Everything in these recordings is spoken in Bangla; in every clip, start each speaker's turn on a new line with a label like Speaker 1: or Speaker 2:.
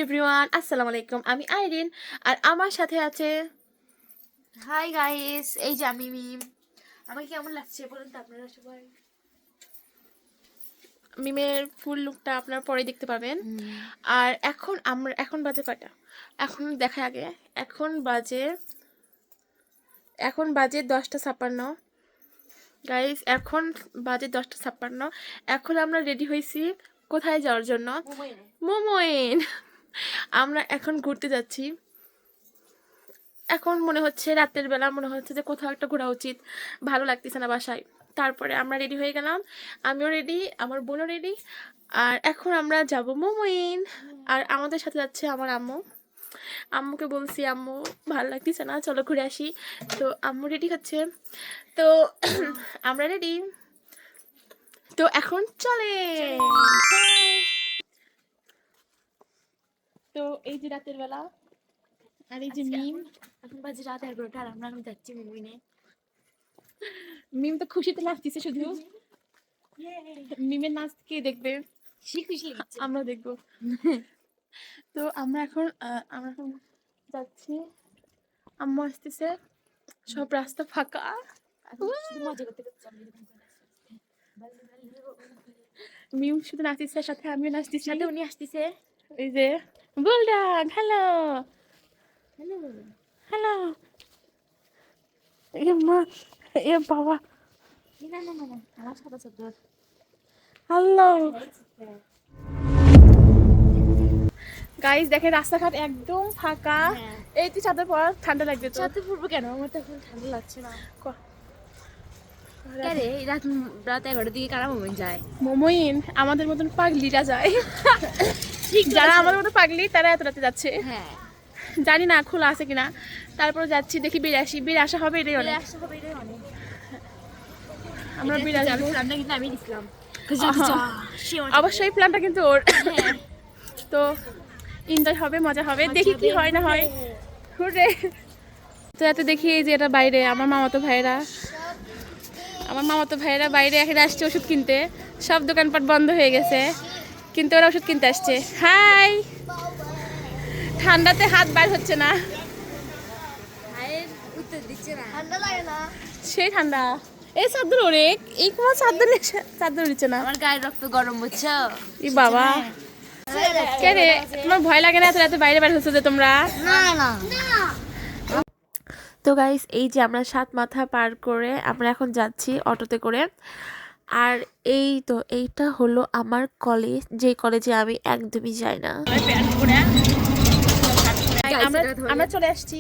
Speaker 1: এভরিওয়ান, আসসালামু আলাইকুম। আমি আইরিন আর আমার সাথে আছে
Speaker 2: হাই গাইস, এই যে আমি মিম। আমাকে কেমন লাগছে বলুন তো আপনারা সবাই?
Speaker 1: মিমের ফুল লুকটা আপনারা পরে দেখতে পাবেন। আর এখন বাজে কয়টা? এখন দেখা আগে এখন বাজে 10:56। গাইস, এখন বাজে 10:56। এখন আমরা রেডি হয়েছি কোথায় যাওয়ার জন্য? মোমোইন। আমরা এখন ঘুরতে যাচ্ছি। এখন মনে হচ্ছে রাতের বেলা মনে হচ্ছে যে কোথাও একটা ঘোরা উচিত, ভালো লাগতেছে না বাসায়। তারপরে আমরা রেডি হয়ে গেলাম, আমিও রেডি, আমার বোনও রেডি। আর এখন আমরা যাব মোমোইন। আর আমাদের সাথে যাচ্ছে আমার আম্মু। আম্মুকে বলছি, আম্মু ভালো লাগতেছে না, চলো ঘুরে আসি। তো আম্মু রেডি হচ্ছে, তো আমরা রেডি। তো এখন চলে। তো এই যে রাতের বেলা, আর এই যে মিম।
Speaker 2: এখন বাজে রাত 11টা আর আমরা এখন যাচ্ছি মুভিনে।
Speaker 1: মিম তো খুশিতে নাচতেছে শুধু। মিমের নাচ কে দেখবে? আমরা দেখবো। তো আমরা এখন যাচ্ছি, আম্মু আসতেছে, সব রাস্তা ফাঁকা।
Speaker 2: মজা করতে করতে
Speaker 1: মিম শুধু নাচতেছে, সাথে আমিও নাচতেছি।
Speaker 2: সাথে উনি আসতেছে।
Speaker 1: এই যে বুলডাগ, হ্যালো
Speaker 2: হ্যালো
Speaker 1: হ্যালো। এ মা, এ বাবা,
Speaker 2: না না না না, আমার সাদা চাদর।
Speaker 1: হ্যালো গাইস, দেখেন রাস্তাঘাট একদম ফাঁকা। এই তুই চাদর পরা, ঠান্ডা লাগবে তো।
Speaker 2: সাথে পড়বো কেন? আমার তো এখন ঠান্ডা লাগছে না। আরে রাত 11টার দিকে কারা মুভি যায়?
Speaker 1: মোমোইন আমাদের মতন পাগলিরা যায়। ঠিক, যারা আমাদের মতো পাগলি তারা এত রাতে যাচ্ছে।
Speaker 2: হ্যাঁ,
Speaker 1: জানি না খোলা আছে কিনা, তারপর যাচ্ছি, দেখি বেরিয়ে আসা হবে, এটাই অনেক। আমরা বেরিয়ে আসবো।
Speaker 2: প্ল্যানটা কিন্তু আমি দিছিলাম।
Speaker 1: অবশ্যই প্ল্যানটা কিন্তু ওর। তো এনজয় হবে, মজা হবে, দেখি কি হয় না হয়। ঘুরে তো এত দেখি এই যে এটা বাইরে আমার মামাতো ভাইয়েরা বাইরে এখানে আসছে ওষুধ কিনতে। সব দোকানপাট বন্ধ হয়ে গেছে, কিন্তু ওরা ওষুধ কিনতে আসছে। হাই, ঠান্ডাতে হাত বার হচ্ছে না, সেই ঠান্ডা। এই চাদর ওরে, এই কোনো চাদর নিচ্ছে না।
Speaker 2: আমার গায়ের রক্ত গরম, বুঝছো?
Speaker 1: ই বাবা, কে রে, তোমার ভয় লাগে না এত রাতে বাইরে বের হচ্ছে যে তোমরা?
Speaker 2: না না।
Speaker 1: তো গাইস, এই যে আমরা 7 মাথা পার করে আমরা এখন যাচ্ছি অটোতে করে। আর এইটা হলো আমার কলেজ, যে কলেজে আমি একদমই যাই না। আমরা চলে আসছি,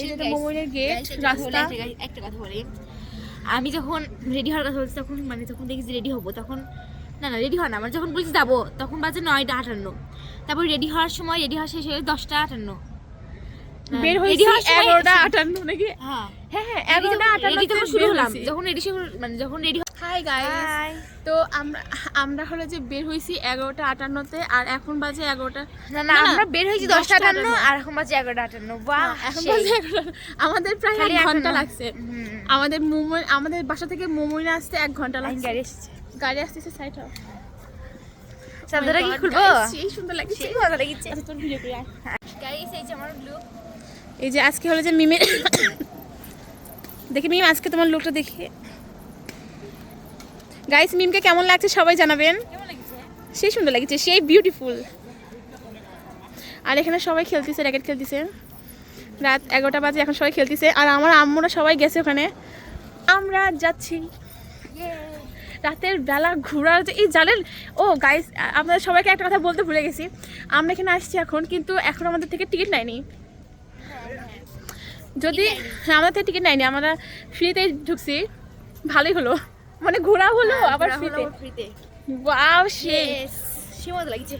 Speaker 1: এই যে মোমোইনের গেট, রাস্তা।
Speaker 2: একটা কথা বলি, আমি যখন রেডি হওয়ার কথা বলছি তখন যখন দেখি রেডি হবো তখন না রেডি হওয়া না, আমার যখন বলছি যাবো তখন বাজে 9:58। তারপর রেডি হওয়ার শেষ হয়ে 10:58।
Speaker 1: বের হয়েছি 11:58 নাকি?
Speaker 2: হ্যাঁ
Speaker 1: হ্যাঁ 11:58
Speaker 2: শুরু হলাম। যখন রেডি
Speaker 1: হাই গাইস, তো আমরা হলো যে বের হয়েছি 11:58-তে, আর এখন বাজে 11টা।
Speaker 2: না আমরা বের হয়েছি 10:58 আর এখন বাজে 11:58। বাহ,
Speaker 1: এখন বাজে 11টা। আমাদের প্রায় 1 ঘন্টা লাগছে। আমাদের বাসা থেকে মোমোইনে আসতে 1 ঘন্টা লাগছে। গাড়ি আসতেছে, সাইড হও।
Speaker 2: চাদরটা কি খুলবো?
Speaker 1: সেই সুন্দর লাগছে,
Speaker 2: সেই ভালো লাগছে।
Speaker 1: আচ্ছা তোর ভিডিও করি।
Speaker 2: গাইস, এই যে আমার লুক।
Speaker 1: এই যে আজকে হলো যে মিমের দেখি মিম, আজকে তোমার লুকটা দেখি। গাইস, মিমকে কেমন লাগছে সবাই জানাবেন।
Speaker 2: কেমন লাগছে?
Speaker 1: সেই সুন্দর লাগছে, সেই বিউটিফুল। আর এখানে সবাই খেলতেছে, র্যাকেট খেলতেছে। রাত 11টা বাজে, এখন সবাই খেলতেছে। আর আমার আম্মুরা সবাই গেছে ওখানে, আমরা যাচ্ছি রাতের বেলা ঘোরার। যে এই জানেন, ও গাইস, আমরা সবাইকে একটা কথা বলতে ভুলে গেছি। আমরা এখানে আসছি এখন, কিন্তু এখন আমাদের থেকে টিকিট নেয়নি। যদি আমাদের থেকে টিকিট নেয়নি, আমরা ফ্রিতে ঢুকছি। ভালোই হলো, মানে ঘোরা হলো আবার ফ্রিতে। ওয়াও,
Speaker 2: সেই মজা লাগছে,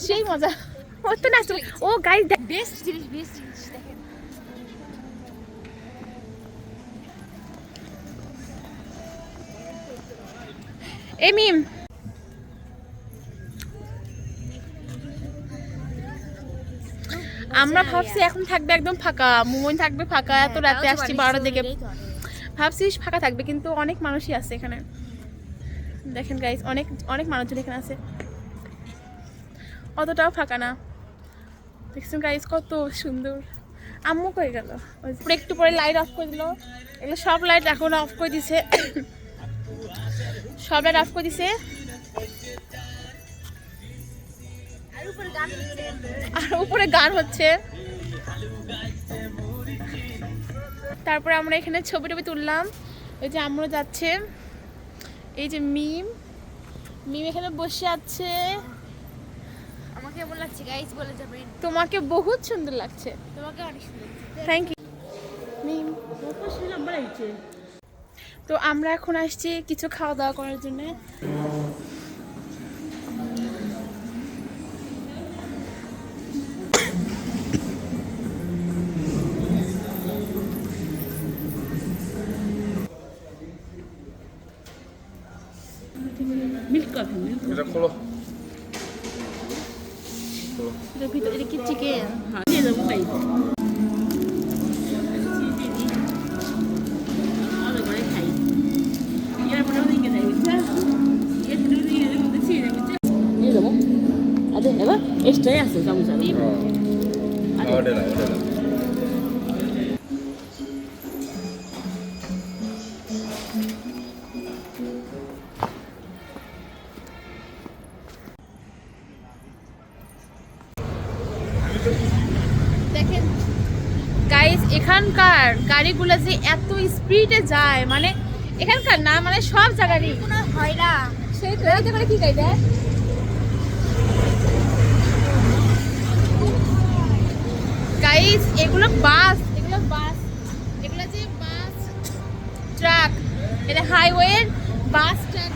Speaker 1: সেই মজা। ও তো নাচতো। ও গাইস,
Speaker 2: বেস্ট জিনিস দেখেন।
Speaker 1: এই মিম, আমরা ভাবছি এখন থাকবে একদম ফাঁকা, মোমোইন থাকবে ফাঁকা। এত রাতে আসছি 12টার দিকে, ভাবছি ফাঁকা থাকবে, কিন্তু অনেক মানুষই আছে এখানে। দেখেন গাইস, অনেক মানুষজন এখানে আছে। অতটাও ফাঁকা না। দেখছেন গাইস কত সুন্দর। আম্মু কই গেল? একটু পরে লাইট অফ করে দিল। এগুলো সব লাইট এখন অফ করে দিছে, সব লাইট অফ করে দিছে। আর উপরে গান হচ্ছে। তারপরে আমরা এখানে ছবি টবি তুললাম। ওই যে আম্মু যাচ্ছে, এই যে মিম এখানে বসে আছে।
Speaker 2: আমাকে কেমন লাগছে গাইস বলে যাবেন।
Speaker 1: তোমাকে বহুত সুন্দর লাগছে।
Speaker 2: তোমাকে অনেক সুন্দর লাগছে।
Speaker 1: থ্যাংক ইউ মিম। তো আমরা এখন আসছি কিছু খাওয়া দাওয়া করার জন্য।
Speaker 3: এটা খোলো।
Speaker 1: এটার ভিতরে এটা কি চিকেন?
Speaker 3: 어디라.
Speaker 1: দেখেন গাইস, এখানকার গাড়িগুলো যে এত স্পিডে যায়, মানে এখানকার না, মানে সব জায়গারই
Speaker 2: কোনো হয় না।
Speaker 1: সেই তো এইটা করে কি গাড়ি দেয় গাইস। এগুলো বাস, এগুলো যে বাস ট্রাক, এটা হাইওয়ের বাস ট্রাক।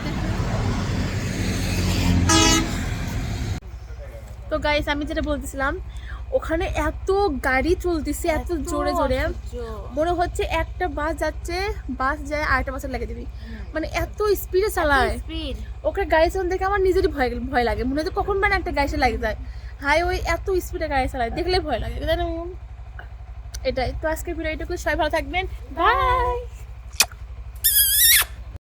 Speaker 1: তো গাইস আমি যেটা বলতেছিলাম, ওখানে এত গাড়ি চলতেছে এত জোরে জোরে, মনে হচ্ছে একটা বাস যাচ্ছে, বাস যায় আরেকটা বাসে লাগিয়ে দিবি, মানে এত স্পিডে চালায়।
Speaker 2: স্পিড
Speaker 1: ওকে গাড়ি চালানো দেখে আমার নিজেরই ভয় লাগে, মনে হচ্ছে কখন মানে একটা গাড়ি লাগে যায়। হাইওয়ে এত স্পিডে গাড়ি চালায়, দেখলে ভয় লাগে। এটাই তো আজকের ভিডিও, এইটুকু। সবাই ভালো থাকবেন, বাই।